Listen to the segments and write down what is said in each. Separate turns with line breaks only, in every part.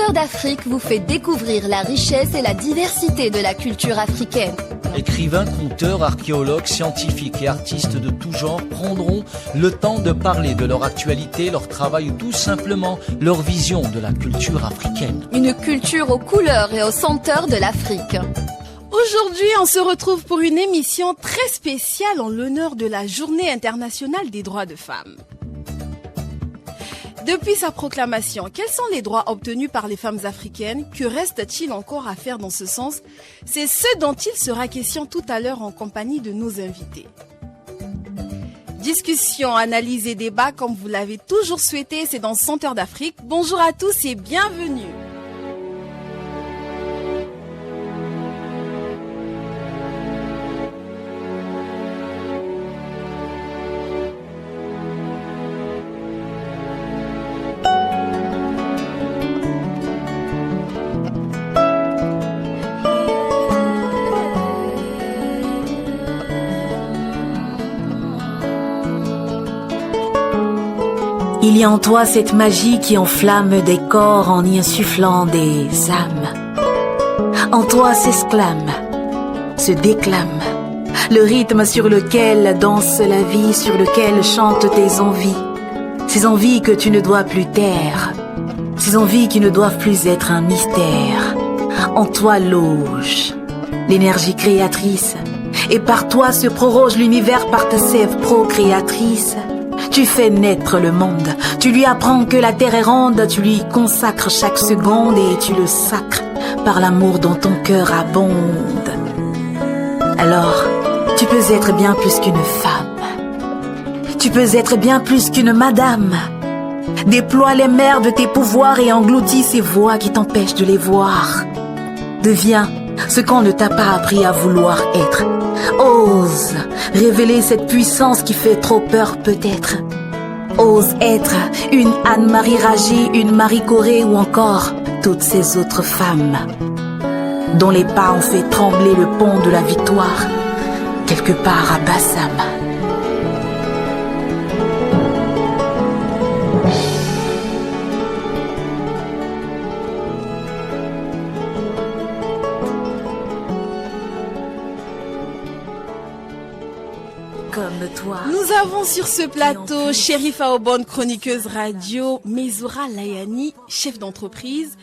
Senteur d'Afrique vous fait découvrir la richesse et la diversité de la culture africaine.
Écrivains, conteurs, archéologues, scientifiques et artistes de tout genre prendront le temps de parler de leur actualité, leur travail ou tout simplement leur vision de la culture africaine.
Une culture aux couleurs et aux senteurs de l'Afrique.
Aujourd'hui, on se retrouve pour une émission très spéciale en l'honneur de la Journée internationale des droits de femmes. Depuis sa proclamation, quels sont les droits obtenus par les femmes africaines? Que reste-t-il encore à faire dans ce sens? C'est ce dont il sera question tout à l'heure en compagnie de nos invités. Discussion, analyse et débat comme vous l'avez toujours souhaité, c'est dans Senteur d'Afrique. Bonjour à tous et bienvenue.
Il y a en toi cette magie qui enflamme des corps en y insufflant des âmes. En toi s'exclame, se déclame, le rythme sur lequel danse la vie, sur lequel chantent tes envies. Ces envies que tu ne dois plus taire, ces envies qui ne doivent plus être un mystère. En toi loge l'énergie créatrice, et par toi se proroge l'univers par ta sève procréatrice. Tu fais naître le monde, tu lui apprends que la terre est ronde, tu lui consacres chaque seconde et tu le sacres par l'amour dont ton cœur abonde. Alors, tu peux être bien plus qu'une femme, tu peux être bien plus qu'une madame. Déploie les mers de tes pouvoirs et engloutis ces voix qui t'empêchent de les voir. Deviens ce qu'on ne t'a pas appris à vouloir être. Ose révéler cette puissance qui fait trop peur peut-être. Ose être une Anne-Marie Ragé, une Marie Corée ou encore toutes ces autres femmes dont les pas ont fait trembler le pont de la victoire quelque part à Bassam.
Nous avons sur ce plateau Chérifa Obon, chroniqueuse radio, Mezoura Layani, chef d'entreprise,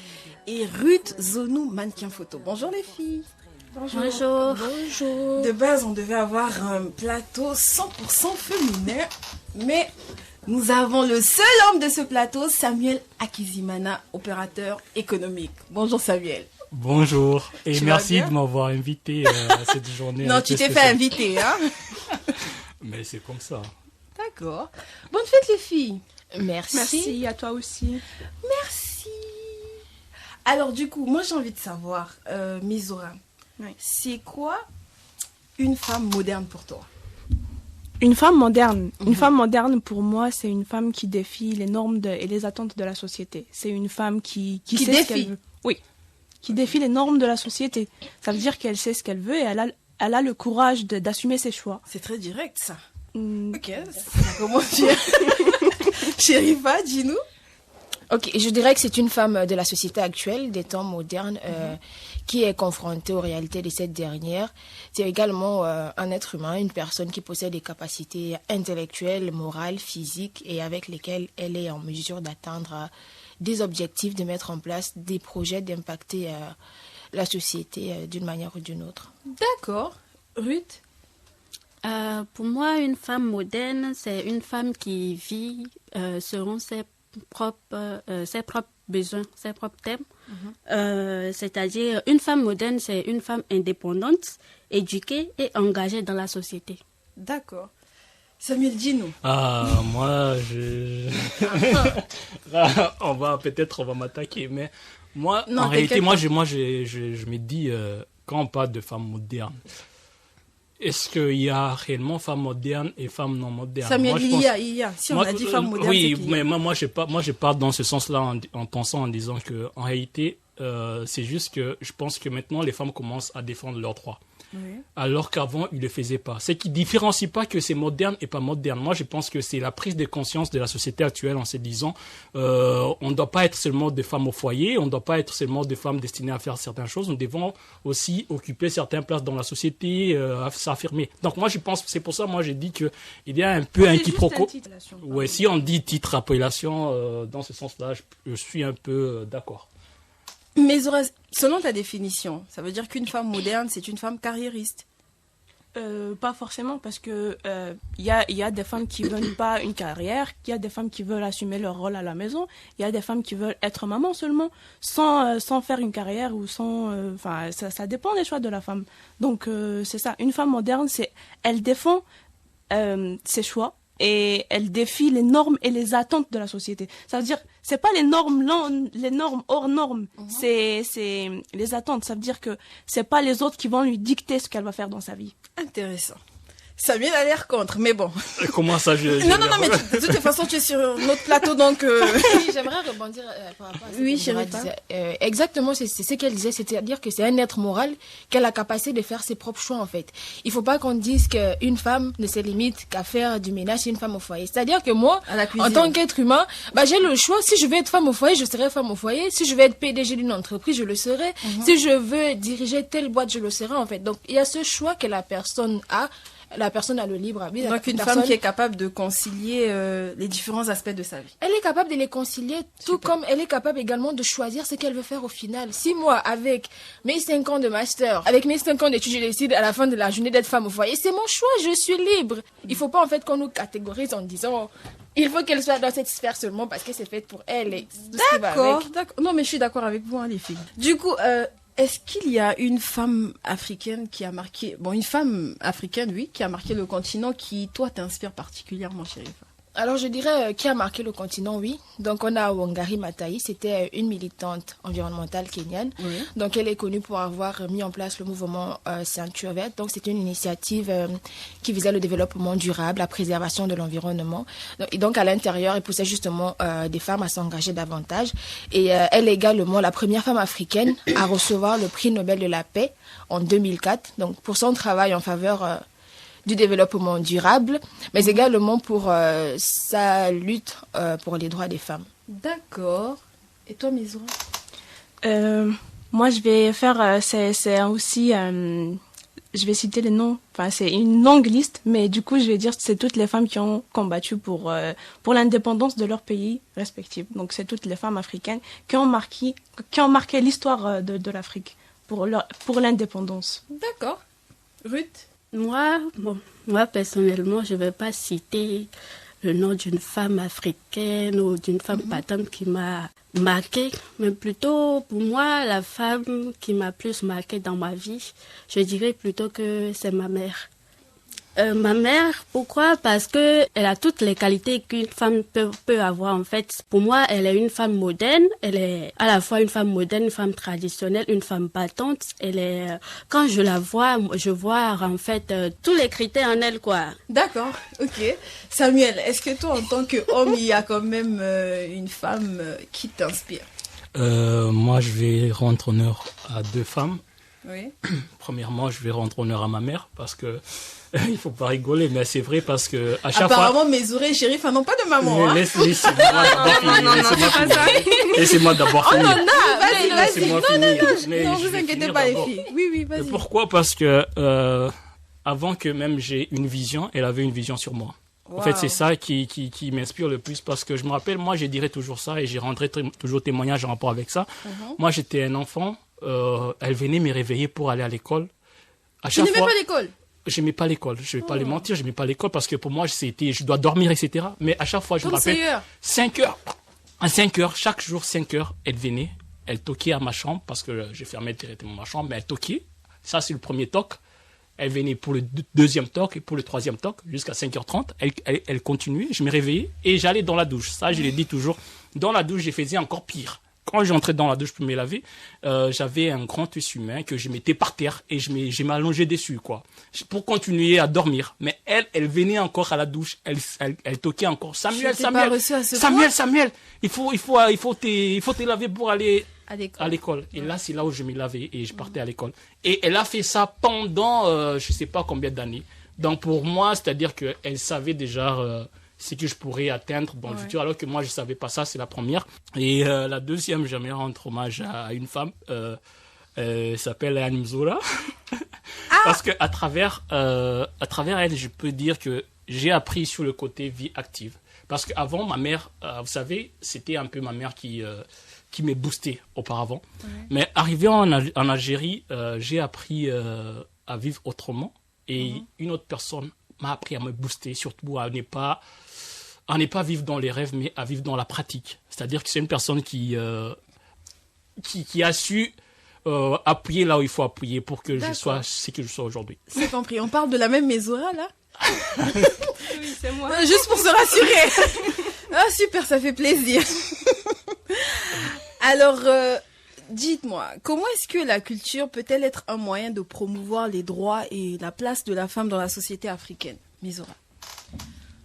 et Ruth Zonou, mannequin photo. Bonjour les filles.
Bonjour.
Bonjour. De base, on devait avoir un plateau 100% féminin, mais nous avons le seul homme de ce plateau, Samuel Akizimana, opérateur économique. Bonjour Samuel.
Bonjour et merci de m'avoir invité à cette journée.
Non, tu t'es fait inviter, hein.
Mais c'est comme ça.
D'accord. Bonne fête les filles.
Merci.
Merci à toi aussi.
Merci. Alors du coup, moi j'ai envie de savoir, Mezoura, c'est quoi une femme moderne pour toi?
Une femme moderne. Une femme moderne pour moi, c'est une femme qui défie les normes et les attentes de la société. C'est une femme qui sait ce qu'elle veut. Oui. Qui défie les normes de la société. Ça veut dire qu'elle sait ce qu'elle veut et elle a le courage d'assumer ses choix.
C'est très direct, ça. Ok, ça commence bien. Chérifa, dis-nous.
Ok, je dirais que c'est une femme de la société actuelle, des temps modernes, qui est confrontée aux réalités de cette dernière. C'est également un être humain, une personne qui possède des capacités intellectuelles, morales, physiques, et avec lesquelles elle est en mesure d'atteindre des objectifs, de mettre en place des projets, d'impacter la société d'une manière ou d'une autre.
D'accord. Ruth?
Pour moi, une femme moderne, c'est une femme qui vit selon ses propres besoins, ses propres thèmes. C'est-à-dire, une femme moderne, c'est une femme indépendante, éduquée et engagée dans la société.
D'accord. Samuel, dis-nous.
Moi, on va m'attaquer, mais moi, en réalité, je me dis, quand on parle de femmes modernes, est-ce qu'il y a réellement femmes modernes et femmes non modernes?
Samuel, il y a. Si on a dit femmes modernes,
oui, mais moi, je parle dans ce sens-là en pensant, en disant que, en réalité, c'est juste que je pense que maintenant, les femmes commencent à défendre leurs droits. alors qu'avant, ils ne le faisaient pas. Ce qui ne différencie pas que c'est moderne et pas moderne. Moi, je pense que c'est la prise de conscience de la société actuelle en se disant on ne doit pas être seulement des femmes au foyer, on ne doit pas être seulement des femmes destinées à faire certaines choses, nous devons aussi occuper certaines places dans la société, à s'affirmer. Donc moi, je pense, c'est pour ça, moi, j'ai dit qu'il y a un peu un quiproquo. Ouais, si on dit titre appellation, dans ce sens-là, je suis un peu d'accord.
Mais Zora, selon ta définition, ça veut dire qu'une femme moderne, c'est une femme carriériste?
Pas forcément, parce que y a des femmes qui veulent pas une carrière, il y a des femmes qui veulent assumer leur rôle à la maison, il y a des femmes qui veulent être maman seulement, sans faire une carrière ou sans... ça dépend des choix de la femme. Donc c'est ça, une femme moderne, elle défend ses choix, et elle défie les normes et les attentes de la société. Ça veut dire, c'est pas les normes hors normes, c'est les attentes. Ça veut dire que c'est pas les autres qui vont lui dicter ce qu'elle va faire dans sa vie.
Intéressant. Samuel a l'air contre, mais bon.
Comment ça,
Non, mais de toute façon, tu es sur notre plateau, donc...
Oui, j'aimerais rebondir par rapport à ce
que
Zora disait. Exactement, c'est ce qu'elle disait, c'est-à-dire que c'est un être moral qui a la capacité de faire ses propres choix, en fait. Il faut pas qu'on dise qu'une femme ne se limite qu'à faire du ménage, une femme au foyer. C'est-à-dire que moi, en tant qu'être humain, j'ai le choix. Si je veux être femme au foyer, je serai femme au foyer. Si je veux être PDG d'une entreprise, je le serai. Si je veux diriger telle boîte, je le serai, en fait. Donc, il y a ce choix que la personne a. La personne a le libre arbitre.
Donc une femme qui est capable de concilier les différents aspects de sa vie.
Elle est capable de les concilier, tout comme elle est capable également de choisir ce qu'elle veut faire au final. Si moi, avec mes 5 ans de master, avec mes 5 ans d'études, je décide à la fin de la journée d'être femme au foyer, c'est mon choix, je suis libre. Il faut pas en fait qu'on nous catégorise en disant il faut qu'elle soit dans cette sphère seulement parce que c'est fait pour elle. Et
d'accord. Non mais je suis d'accord avec vous, les filles. Du coup, est-ce qu'il y a une femme africaine qui a marqué... Bon, une femme africaine, oui, qui a marqué le continent qui, toi, t'inspire particulièrement, Sherifa?
Alors, je dirais qui a marqué le continent, oui. Donc, on a Wangari Maathai. C'était une militante environnementale kenyane. Oui. Donc, elle est connue pour avoir mis en place le mouvement Ceinture Verte. Donc, c'était une initiative qui visait le développement durable, la préservation de l'environnement. Et donc, à l'intérieur, elle poussait justement des femmes à s'engager davantage. Et elle est également la première femme africaine à recevoir le prix Nobel de la paix en 2004. Donc, pour son travail en faveur... du développement durable, mais également pour sa lutte pour les droits des femmes.
D'accord. Et toi, Mizora?
Moi, je vais faire... c'est aussi... je vais citer les noms. Enfin, c'est une longue liste, mais du coup, je vais dire que c'est toutes les femmes qui ont combattu pour l'indépendance de leur pays respectif. Donc, c'est toutes les femmes africaines qui ont marqué l'histoire de l'Afrique pour l'indépendance.
D'accord. Ruth?
Moi, personnellement, je ne vais pas citer le nom d'une femme africaine ou d'une femme patente qui m'a marquée, mais plutôt, pour moi, la femme qui m'a plus marquée dans ma vie, je dirais plutôt que c'est ma mère. Ma mère, pourquoi? Parce que elle a toutes les qualités qu'une femme peut avoir, en fait. Pour moi, elle est une femme moderne. Elle est à la fois une femme moderne, une femme traditionnelle, une femme battante. Quand je la vois, je vois, en fait, tous les critères en elle, quoi.
D'accord. Ok. Samuel, est-ce que toi, en tant qu'homme, il y a quand même une femme qui t'inspire?
Moi, je vais rendre honneur à 2 femmes.
Oui.
Premièrement, je vais rendre honneur à ma mère parce que il faut pas rigoler, mais c'est vrai parce que à chaque
apparemment, Mézouré et Chérif n'ont pas de maman.
Laissez-moi d'abord finir.
Oh non, vas-y.
Non,
vous inquiétez pas, les filles. Oui, vas-y.
Pourquoi? Parce que avant que même j'ai une vision, elle avait une vision sur moi. Wow. En fait, c'est ça qui m'inspire le plus parce que je me rappelle, moi, je dirais toujours ça et j'ai rentré toujours témoignage en rapport avec ça. Moi, j'étais un enfant. Elle venait me réveiller pour aller à l'école.
Tu n'aimais pas l'école?
J'aimais pas l'école. Je vais pas les mentir, j'aimais pas l'école parce que pour moi, je dois dormir, etc. Mais à chaque fois, je me rappelle, 5 heures. À 5 heures, chaque jour, 5 heures, elle venait, elle toquait à ma chambre parce que j'ai fermé directement ma chambre, mais elle toquait. Ça, c'est le premier toc. Elle venait pour le deuxième toc et pour le troisième toc jusqu'à 5h30. Elle continuait, je me réveillais et j'allais dans la douche. Ça, je l'ai dit toujours. Dans la douche, je faisais encore pire. quand j'entrais dans la douche pour me laver, j'avais un grand essuie-main que je mettais par terre et je m'allongeais dessus, quoi, pour continuer à dormir. Mais elle venait encore à la douche, elle toquait encore. Samuel, il faut te laver pour aller à l'école. Et là, c'est là où je me lavais et je partais à l'école. Et elle a fait ça pendant, je sais pas combien d'années. Donc pour moi, c'est-à-dire qu'elle savait déjà ce que je pourrais atteindre dans le futur, alors que moi, je savais pas ça, c'est la première. Et la deuxième, j'aimerais rendre hommage à une femme, elle s'appelle Anne Mzoura. Parce que à travers elle, je peux dire que j'ai appris sur le côté vie active. Parce qu'avant, ma mère, vous savez, c'était un peu ma mère qui me boostait auparavant. Ouais. Mais arrivé en Algérie, j'ai appris à vivre autrement. Et une autre personne m'a appris à me booster, surtout à ne pas vivre dans les rêves, mais à vivre dans la pratique. C'est-à-dire que c'est une personne qui a su appuyer là où il faut appuyer pour que je sois ce que je sois aujourd'hui.
C'est compris. On parle de la même Mzoura, là?
Oui, c'est moi.
Juste pour se rassurer. Ah, super, ça fait plaisir. Alors, dites-moi, comment est-ce que la culture peut-elle être un moyen de promouvoir les droits et la place de la femme dans la société africaine, Mzoura?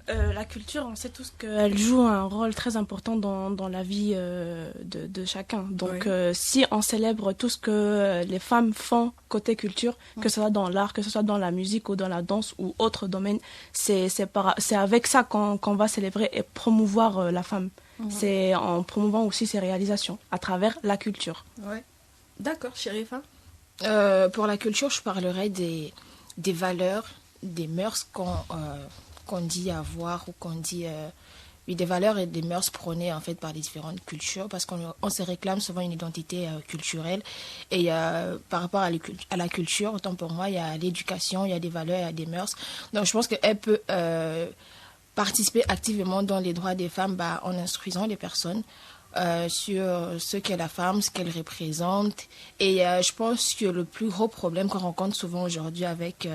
La culture, on sait tous qu'elle joue un rôle très important dans la vie de chacun. Donc, si on célèbre tout ce que les femmes font côté culture, que ce soit dans l'art, que ce soit dans la musique ou dans la danse ou autre domaine, c'est avec ça qu'on va célébrer et promouvoir la femme. C'est en promouvant aussi ses réalisations à travers la culture.
Ouais. D'accord, Chérifa.
Pour la culture, je parlerai des valeurs, des mœurs qu'on dit avoir ou qu'on dit des valeurs et des mœurs prônées en fait par les différentes cultures, parce qu'on se réclame souvent une identité culturelle et par rapport à la culture, autant pour moi, il y a l'éducation, il y a des valeurs, il y a des mœurs. Donc je pense qu'elle peut participer activement dans les droits des femmes en instruisant les personnes sur ce qu'est la femme, ce qu'elle représente. Et je pense que le plus gros problème qu'on rencontre souvent aujourd'hui avec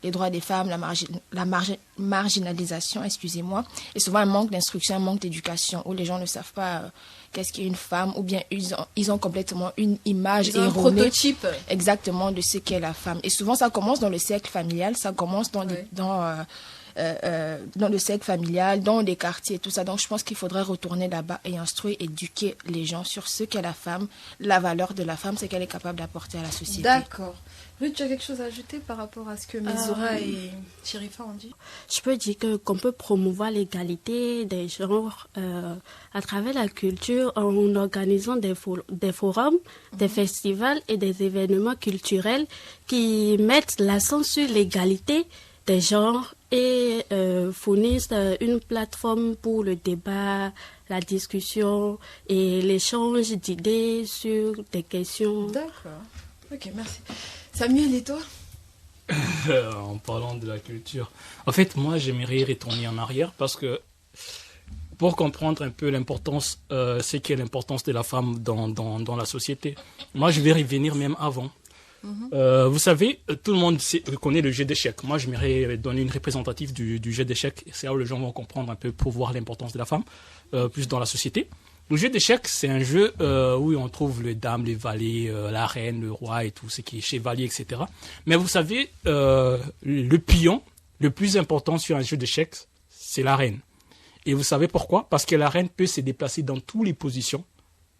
les droits des femmes, la marginalisation, excusez-moi, et souvent un manque d'instruction, un manque d'éducation, où les gens ne savent pas qu'est-ce qu'est une femme, ou bien ils ont complètement une image erronée.
Un prototype.
Exactement de ce qu'est la femme. Et souvent, ça commence dans le cercle familial, ça commence dans le cercle familial, dans les quartiers, tout ça. Donc, je pense qu'il faudrait retourner là-bas et instruire, éduquer les gens sur ce qu'est la femme, la valeur de la femme, ce qu'elle est capable d'apporter à la société.
D'accord. Ruth, tu as quelque chose à ajouter par rapport à ce que Mzoura et Chérifa ont dit?
Je peux dire qu'on peut promouvoir l'égalité des genres à travers la culture en organisant des forums, des festivals et des événements culturels qui mettent l'accent sur l'égalité des genres et fournissent une plateforme pour le débat, la discussion et l'échange d'idées sur des questions.
D'accord. Ok, merci. Samuel, et toi?
En parlant de la culture, en fait, moi, j'aimerais retourner en arrière parce que pour comprendre un peu l'importance, c'est qu'est l'importance de la femme dans la société. Moi, je vais revenir même avant. Vous savez, tout le monde connaît le jeu d'échecs. Moi, j'aimerais donner une représentative du jeu d'échecs. C'est là où les gens vont comprendre un peu pour voir l'importance de la femme plus dans la société. Le jeu d'échecs, c'est un jeu où on trouve les dames, les valets, la reine, le roi et tout ce qui est chevalier, etc. Mais vous savez, le pion, le plus important sur un jeu d'échecs, c'est la reine. Et vous savez pourquoi? Parce que la reine peut se déplacer dans toutes les positions,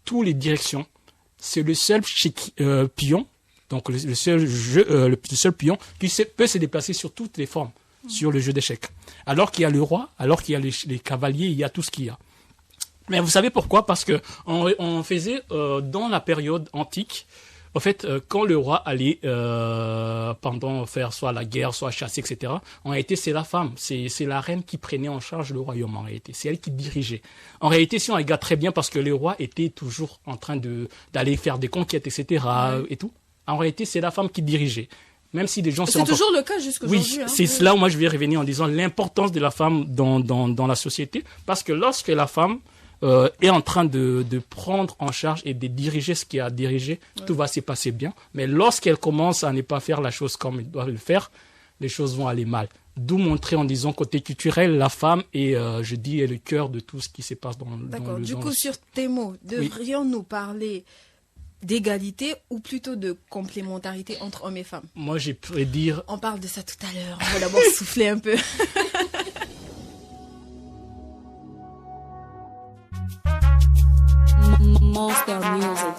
toutes les directions. C'est le seul pion, donc le seul pion qui peut se déplacer sur toutes les formes sur le jeu d'échecs. Alors qu'il y a le roi, alors qu'il y a les cavaliers, il y a tout ce qu'il y a. Mais vous savez pourquoi? Parce que on faisait dans la période antique, en fait, quand le roi allait pendant faire soit la guerre, soit chasser, etc. En réalité, c'est la femme, c'est la reine qui prenait en charge le royaume. En réalité, c'est elle qui dirigeait. En réalité, si on regarde très bien, parce que le roi était toujours en train d'aller faire des conquêtes, etc. Et tout. En réalité, c'est la femme qui dirigeait. Même si des gens
c'est toujours le cas jusqu'aujourd'hui.
Oui, c'est là où moi je vais revenir en disant l'importance de la femme dans la société, parce que lorsque la femme est en train de prendre en charge et de diriger ce qu'il y a à diriger, tout va se passer bien. Mais lorsqu'elle commence à ne pas faire la chose comme elle doit le faire, les choses vont aller mal. D'où montrer en disant côté culturel, la femme est, je dis, est le cœur de tout ce qui se passe dans le...
D'accord. Du coup, sur tes mots, devrions-nous parler d'égalité ou plutôt de complémentarité entre hommes et femmes?
Moi, j'ai pourrais dire...
On parle de ça tout à l'heure. On va d'abord souffler un peu.
Monster Music.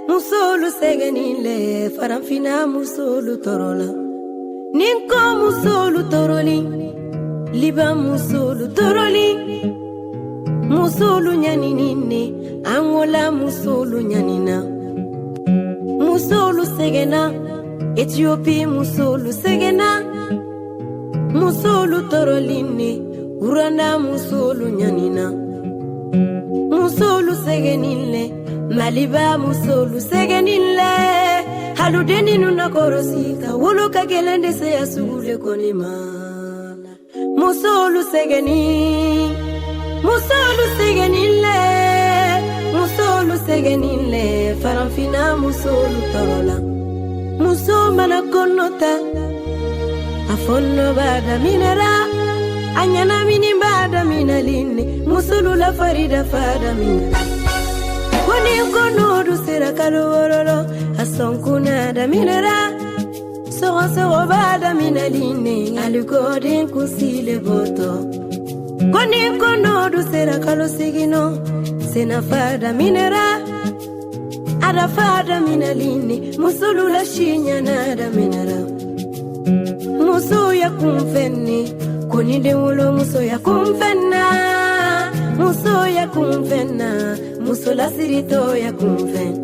Musulu segeni le faramfina musulu torola ninko musulu toroli liba musulu toroli musulu nyaninine angola musulu nyanina musulu segena Ethiopie musulu segena musulu toroline Uranda musulu nyanina musulu segenile Maliba musulu segenile Haludeni nuna korosika Wuluka gelende se yasugule konimana Musulu segenile Musulu segenile Faramfina musulu torola Musumana konota Afonno bada minera Anyana mini bada minaline Musulu la farida fada minera Koni konodu sera kalorolo Asonkuna da minera Soro bada minaline Alukodin kusile boto Koni konodu sera kalosigino Sena fada minera Ada fada minaline Musulu la shinya nada minera Muso ya kumfeni Koni de wolo muso ya kumfena Muso ya kumfena Muso la sirito ya kumfen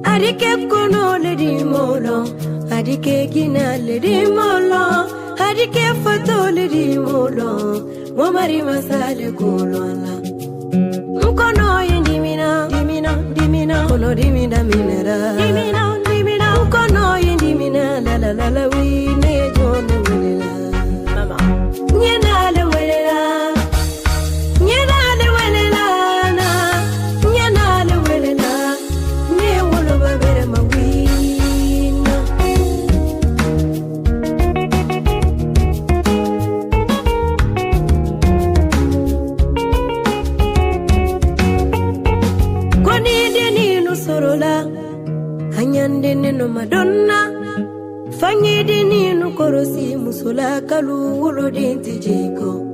Adike kono le di molo Adike gina le di molo Adike foto le di molo Wamari masale kolona Mkono yendimina Dimina Kono dimina minera Dimina Mkono yendimina La la la la wine jone wilela Mama Nyenale welela Nyenale welela na Nyenale welela Ne wolo babere mawina Kwani deni no sorola Hanyande neno madonna Fanyi deni no korosi musula kalu wolo denti jiko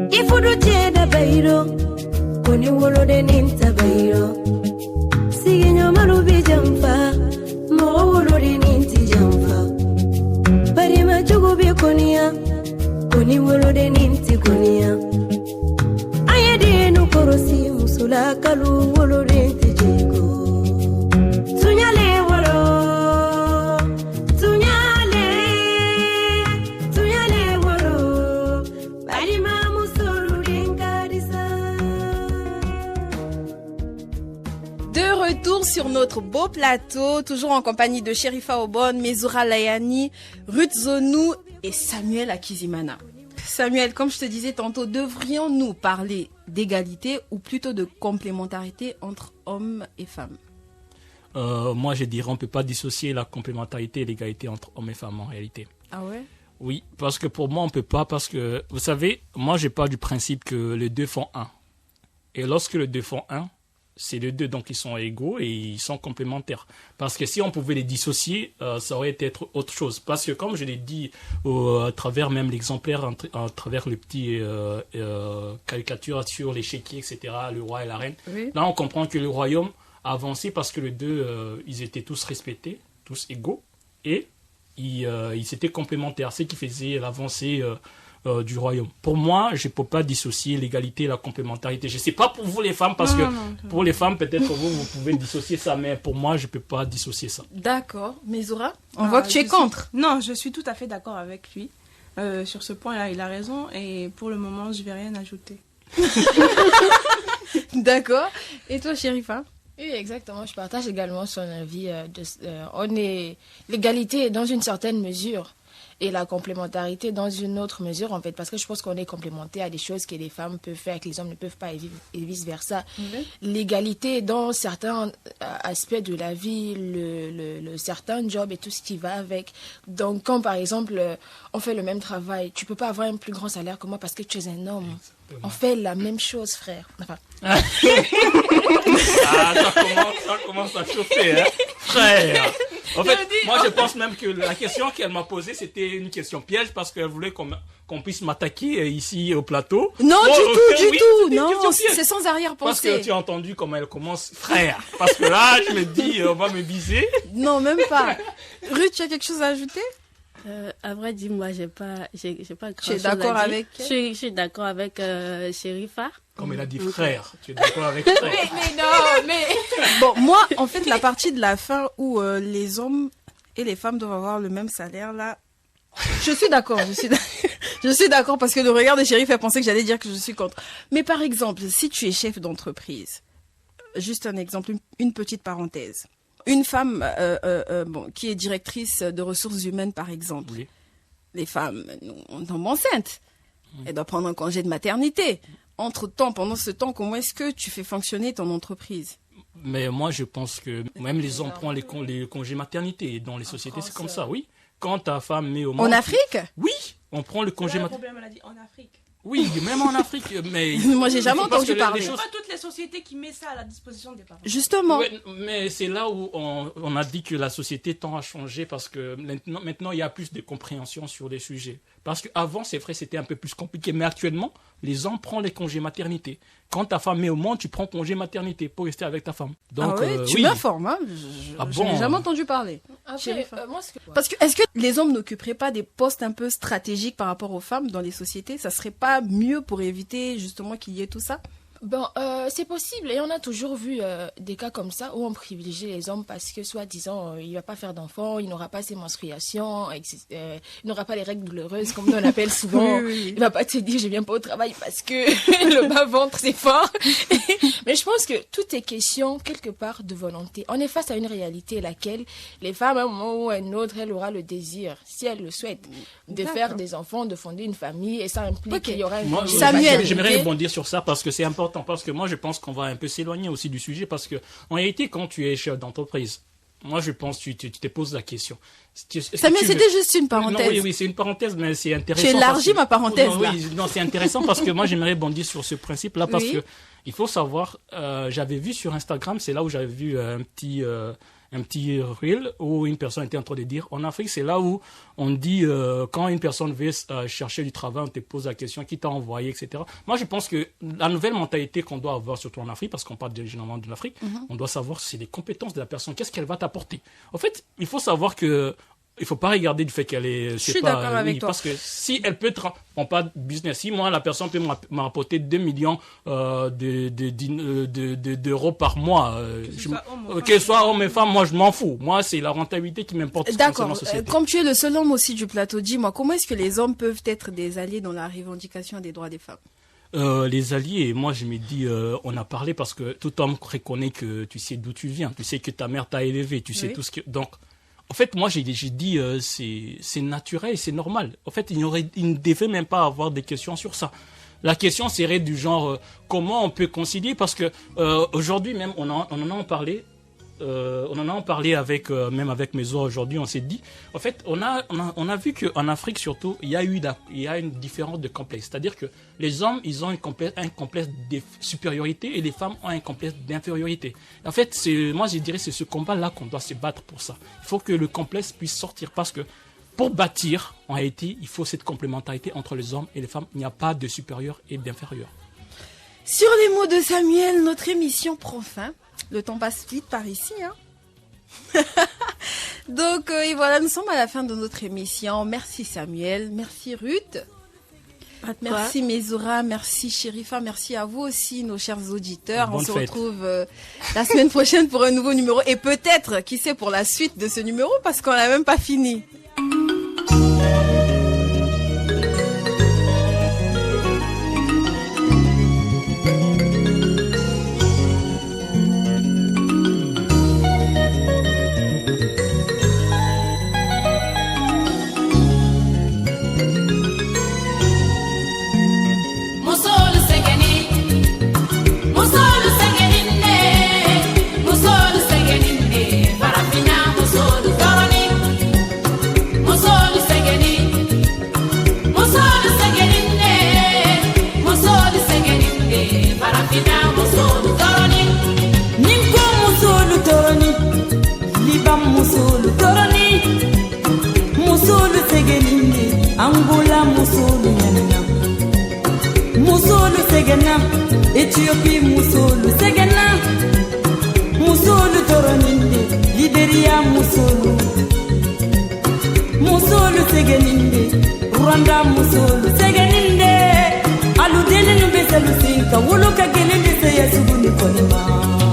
Ifudu cheda bairo Koni wolo deninta bairo Siginyo marubi jamfa Mo wolo deninti jamfa Parima chugubi konia Koni wolo deninti konia Aya denu korosi musula kalu wolo denti jiko Tunyale wolo
Retour sur notre beau plateau, toujours en compagnie de Sherifa Obon, Mezoura Layani, Ruth Zonou et Samuel Akizimana. Samuel, comme je te disais tantôt, devrions-nous parler d'égalité ou plutôt de complémentarité entre hommes et femmes?
Moi, je dirais on ne peut pas dissocier la complémentarité et l'égalité entre hommes et femmes en réalité.
Ah ouais?
Oui, parce que pour moi, on ne peut pas, parce que, vous savez, moi, je pars du principe que les deux font un. Et lorsque les deux font un, c'est les deux, donc ils sont égaux et ils sont complémentaires. Parce que si on pouvait les dissocier, ça aurait été autre chose. Parce que comme je l'ai dit à travers même l'exemplaire, à travers les petits caricatures sur l'échiquier, etc., le roi et la reine, oui. Là on comprend que le royaume a avancé parce que les deux, ils étaient tous respectés, tous égaux, et ils étaient complémentaires, ce qui faisait l'avancée du royaume. Pour moi, je ne peux pas dissocier l'égalité et la complémentarité. Je ne sais pas pour vous les femmes, parce que pour les femmes, peut-être pour vous, vous pouvez dissocier ça, mais pour moi, je ne peux pas dissocier ça.
D'accord. Mezoura, on voit que tu es contre.
Non, je suis tout à fait d'accord avec lui. Sur ce point-là, il a raison, et pour le moment, je ne vais rien ajouter.
D'accord. Et toi, Sherifa?
Oui, exactement. Je partage également son avis. L'égalité, dans une certaine mesure, et la complémentarité dans une autre mesure, en fait, parce que je pense qu'on est complémentaires à des choses que les femmes peuvent faire, que les hommes ne peuvent pas, et vice-versa. L'égalité dans certains aspects de la vie, le certain job et tout ce qui va avec. Donc, quand, par exemple, on fait le même travail, tu peux pas avoir un plus grand salaire que moi parce que tu es un homme. Exactement. On fait la même chose, frère. Enfin...
ça commence à chauffer, hein, frère. En fait, moi, je pense même que la question qu'elle m'a posée, c'était une question piège parce qu'elle voulait qu'on puisse m'attaquer ici au plateau.
Non, du tout. Non, c'est sans arrière-pensée.
Parce que tu as entendu comment elle commence, frère. Parce que là, je me dis, on va me viser.
Non, même pas. Ruth, tu as quelque chose à ajouter?
À vrai dire, moi, j'ai pas grand-chose.
Tu es d'accord avec
Je suis d'accord avec Sherifa.
Comme elle a dit frère, tu es d'accord avec frère.
mais bon, moi, en fait, la partie de la fin où les hommes et les femmes doivent avoir le même salaire, là, je suis d'accord. Je suis d'accord parce que le regard de Chéri fait penser que j'allais dire que je suis contre. Mais par exemple, si tu es chef d'entreprise, juste un exemple, une petite parenthèse. Une femme qui est directrice de ressources humaines, par exemple. Oui. Les femmes, on tombe enceinte. Elle doit prendre un congé de maternité. Entre-temps, pendant ce temps, comment est-ce que tu fais fonctionner ton entreprise?
Mais moi, je pense que même les hommes prennent les congés maternité. Et dans les sociétés, c'est comme ça, oui. Quand ta femme met au monde...
En Afrique?
Oui, on prend le congé maternité.
Le problème, elle a dit en Afrique.
Oui, même en Afrique, mais...
Moi, j'ai jamais entendu parler.
C'est pas toutes les sociétés qui mettent ça à la disposition des parents.
Justement.
Ouais, mais c'est là où on a dit que la société tend à changer parce que maintenant, il y a plus de compréhension sur les sujets. Parce qu'avant, c'est vrai, c'était un peu plus compliqué. Mais actuellement, les hommes prennent les congés maternité. Quand ta femme met au monde, tu prends congé maternité pour rester avec ta femme. Donc,
tu m'informes, hein. Je n'ai jamais entendu parler. Parce que est-ce que les hommes n'occuperaient pas des postes un peu stratégiques par rapport aux femmes dans les sociétés? Ça serait pas mieux pour éviter justement qu'il y ait tout ça?
Bon, c'est possible et on a toujours vu des cas comme ça où on privilégie les hommes parce que soi-disant il va pas faire d'enfants, il n'aura pas ses menstruations, il n'aura pas les règles douloureuses comme on appelle souvent. Oui. Il va pas te dire je viens pas au travail parce que le bas-ventre c'est fort. Mais je pense que tout est question quelque part de volonté. On est face à une réalité laquelle les femmes à un moment ou à un autre, elle aura le désir, si elle le souhaite, de faire des enfants, de fonder une famille et ça implique qu'il y aura une...
Samuel, j'aimerais rebondir sur ça parce que c'est important. Parce que moi, je pense qu'on va un peu s'éloigner aussi du sujet parce que, en réalité, quand tu es chef d'entreprise, moi, je pense que tu te poses la question.
Samuel, c'était juste une parenthèse.
Non, oui, c'est une parenthèse, mais c'est intéressant.
J'ai élargi ma parenthèse, là.
Oui, non, c'est intéressant parce que moi, j'aimerais rebondir sur ce principe-là parce que il faut savoir, j'avais vu sur Instagram, c'est là où j'avais vu un petit reel où une personne était en train de dire en Afrique, c'est là où on dit quand une personne veut chercher du travail, on te pose la question qui t'a envoyé, etc. Moi, je pense que la nouvelle mentalité qu'on doit avoir, surtout en Afrique, parce qu'on parle généralement de l'Afrique, on doit savoir c'est les compétences de la personne, qu'est-ce qu'elle va t'apporter. En fait, il faut savoir que il faut pas regarder du fait qu'elle est...
Je suis d'accord avec toi.
Parce que si elle peut... pas de business. Si moi, la personne peut m'apporter 2 millions d'euros par mois, qu'elle soit homme et femme, moi, je m'en fous. Moi, c'est la rentabilité qui m'importe.
D'accord. Comme tu es le seul homme aussi du plateau, dis-moi, comment est-ce que les hommes peuvent être des alliés dans la revendication des droits des femmes?
Les alliés, moi je me dis, on a parlé parce que tout homme reconnaît que tu sais d'où tu viens, tu sais que ta mère t'a élevé, tu sais tout ce que... Donc, en fait, moi, j'ai dit, c'est naturel, c'est normal. En fait, il ne devait même pas avoir des questions sur ça. La question serait du genre, comment on peut concilier? Parce que aujourd'hui, même, on en a parlé. On en a parlé même avec mes oies aujourd'hui. On s'est dit, en fait, on a vu qu'en Afrique surtout, il y a une différence de complexe. C'est-à-dire que les hommes, ils ont un complexe de supériorité et les femmes ont un complexe d'infériorité. En fait, moi, je dirais, c'est ce combat-là qu'on doit se battre pour ça. Il faut que le complexe puisse sortir parce que pour bâtir, en réalité, il faut cette complémentarité entre les hommes et les femmes. Il n'y a pas de supérieur et d'inférieur.
Sur les mots de Samuel, notre émission prend fin. Le temps passe vite par ici, hein. Donc, et voilà, nous sommes à la fin de notre émission. Merci Samuel, merci Ruth, merci Mezoura, merci Sherifa, merci à vous aussi, nos chers auditeurs. On se retrouve la semaine prochaine pour un nouveau numéro et peut-être, qui sait, pour la suite de ce numéro parce qu'on n'a même pas fini.
musulu toroni musulu segeninde Angola musulu nyanina musulu segena Ethiopie musulu segena musulu toroninde Liberia musulu musulu segeninde Rwanda musulu segeninde aludene numbese lusinka wuluka gelende se yesuguni konima